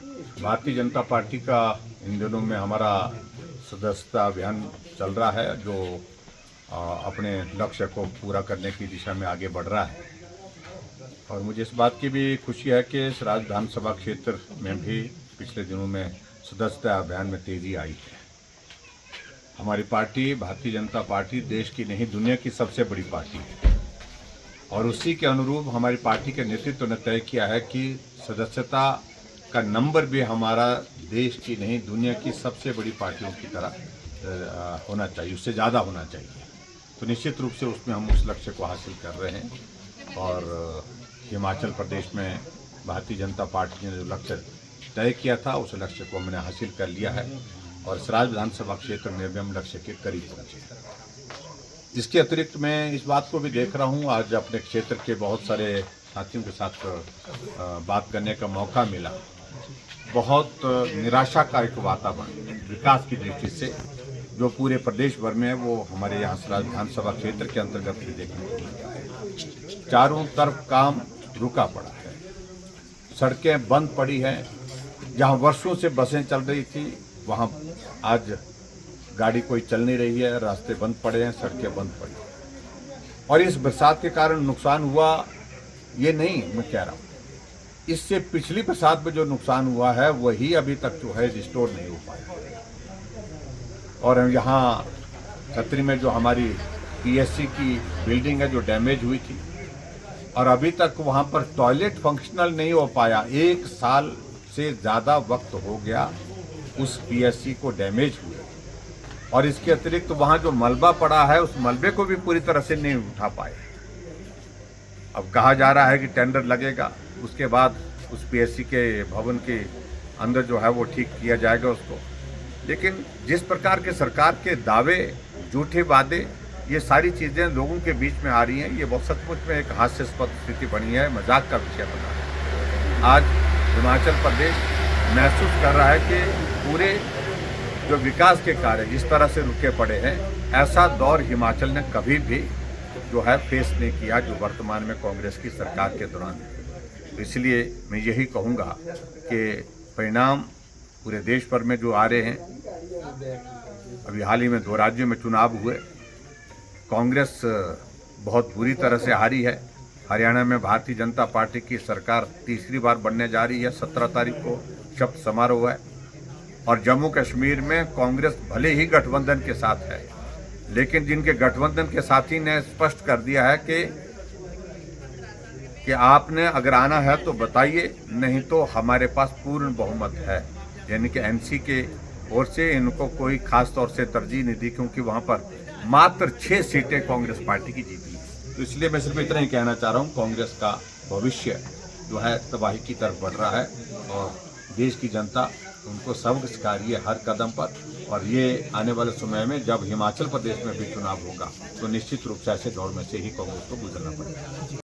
Bharatiya Janata party का इन दिनों में हमारा सदस्यता अभियान चल रहा है, जो अपने लक्ष्य को पूरा करने की दिशा में आगे बढ़ रहा है। और मुझे इस बात की भी खुशी है कि इस राज्य विधानसभा क्षेत्र में भी पिछले दिनों में सदस्यता अभियान में तेजी आई है। हमारी पार्टी भारतीय जनता पार्टी देश की नहीं दुनिया की सबसे बड़ी पार्टी है, और उसी के अनुरूप हमारी पार्टी के नेतृत्व ने तय किया है कि सदस्यता का नंबर भी हमारा देश की नहीं दुनिया की सबसे बड़ी पार्टियों की तरह होना चाहिए, उससे ज़्यादा होना चाहिए। तो निश्चित रूप से उसमें हम उस लक्ष्य को हासिल कर रहे हैं। और हिमाचल प्रदेश में भारतीय जनता पार्टी ने जो लक्ष्य तय किया था उस लक्ष्य को हमने हासिल कर लिया है, और इस राज्य विधानसभा क्षेत्र में भी हम लक्ष्य के करीब पहुँचे हैं। इसके अतिरिक्त मैं इस बात को भी देख रहा हूँ, आज अपने क्षेत्र के बहुत सारे साथियों के साथ बात करने का मौका मिला। बहुत निराशा का एक वातावरण विकास की दृष्टि से जो पूरे प्रदेश भर में है, वो हमारे यहाँ राज्य विधानसभा क्षेत्र के अंतर्गत भी देखने को मिलता है। चारों तरफ काम रुका पड़ा है, सड़कें बंद पड़ी हैं। जहाँ वर्षों से बसें चल रही थी वहाँ आज गाड़ी कोई चल नहीं रही है, रास्ते बंद पड़े हैं, सड़कें बंद पड़ी। और इस बरसात के कारण नुकसान हुआ ये नहीं मैं कह रहा हूँ, इससे पिछली बरसात में जो नुकसान हुआ है वही अभी तक जो है रिस्टोर नहीं हो पाया। और यहाँ छतरी में जो हमारी पीएससी की बिल्डिंग है जो डैमेज हुई थी, और अभी तक वहाँ पर टॉयलेट फंक्शनल नहीं हो पाया। 1 साल से ज़्यादा वक्त हो गया उस पीएससी को डैमेज हुए। और इसके अतिरिक्त वहाँ जो मलबा पड़ा है उस मलबे को भी पूरी तरह से नहीं उठा पाए। अब कहा जा रहा है कि टेंडर लगेगा, उसके बाद उस पीएससी के भवन के अंदर जो है वो ठीक किया जाएगा उसको। लेकिन जिस प्रकार के सरकार के दावे, झूठे वादे, ये सारी चीज़ें लोगों के बीच में आ रही हैं, ये बहुत सचमुच में एक हास्यास्पद स्थिति बनी है, मजाक का विषय बना है। आज हिमाचल प्रदेश महसूस कर रहा है कि पूरे जो विकास के कार्य जिस तरह से रुके पड़े हैं, ऐसा दौर हिमाचल ने कभी भी जो है फेस नहीं किया जो वर्तमान में कांग्रेस की सरकार के दौरान। तो इसलिए मैं यही कहूँगा कि परिणाम पूरे देश भर में जो आ रहे हैं, अभी हाल ही में 2 राज्यों में चुनाव हुए, कांग्रेस बहुत बुरी तरह से हारी है। हरियाणा में भारतीय जनता पार्टी की सरकार तीसरी बार बनने जा रही है, 17 तारीख को शपथ समारोह है। और जम्मू कश्मीर में कांग्रेस भले ही गठबंधन के साथ है, लेकिन जिनके गठबंधन के साथी ने स्पष्ट कर दिया है कि आपने अगर आना है तो बताइए, नहीं तो हमारे पास पूर्ण बहुमत है। यानी कि एनसी के ओर से इनको कोई खास तौर से तरजीह नहीं दी, क्योंकि वहाँ पर मात्र 6 सीटें कांग्रेस पार्टी की जीती है। तो इसलिए मैं सिर्फ इतना ही कहना चाह रहा हूँ, कांग्रेस का भविष्य जो है तबाही की तरफ बढ़ रहा है, और देश की जनता उनको सबक सिखा रही है हर कदम पर। और ये आने वाले समय में जब हिमाचल प्रदेश में भी चुनाव होगा तो निश्चित रूप से ऐसे दौर में से ही कांग्रेस को गुजरना पड़ेगा।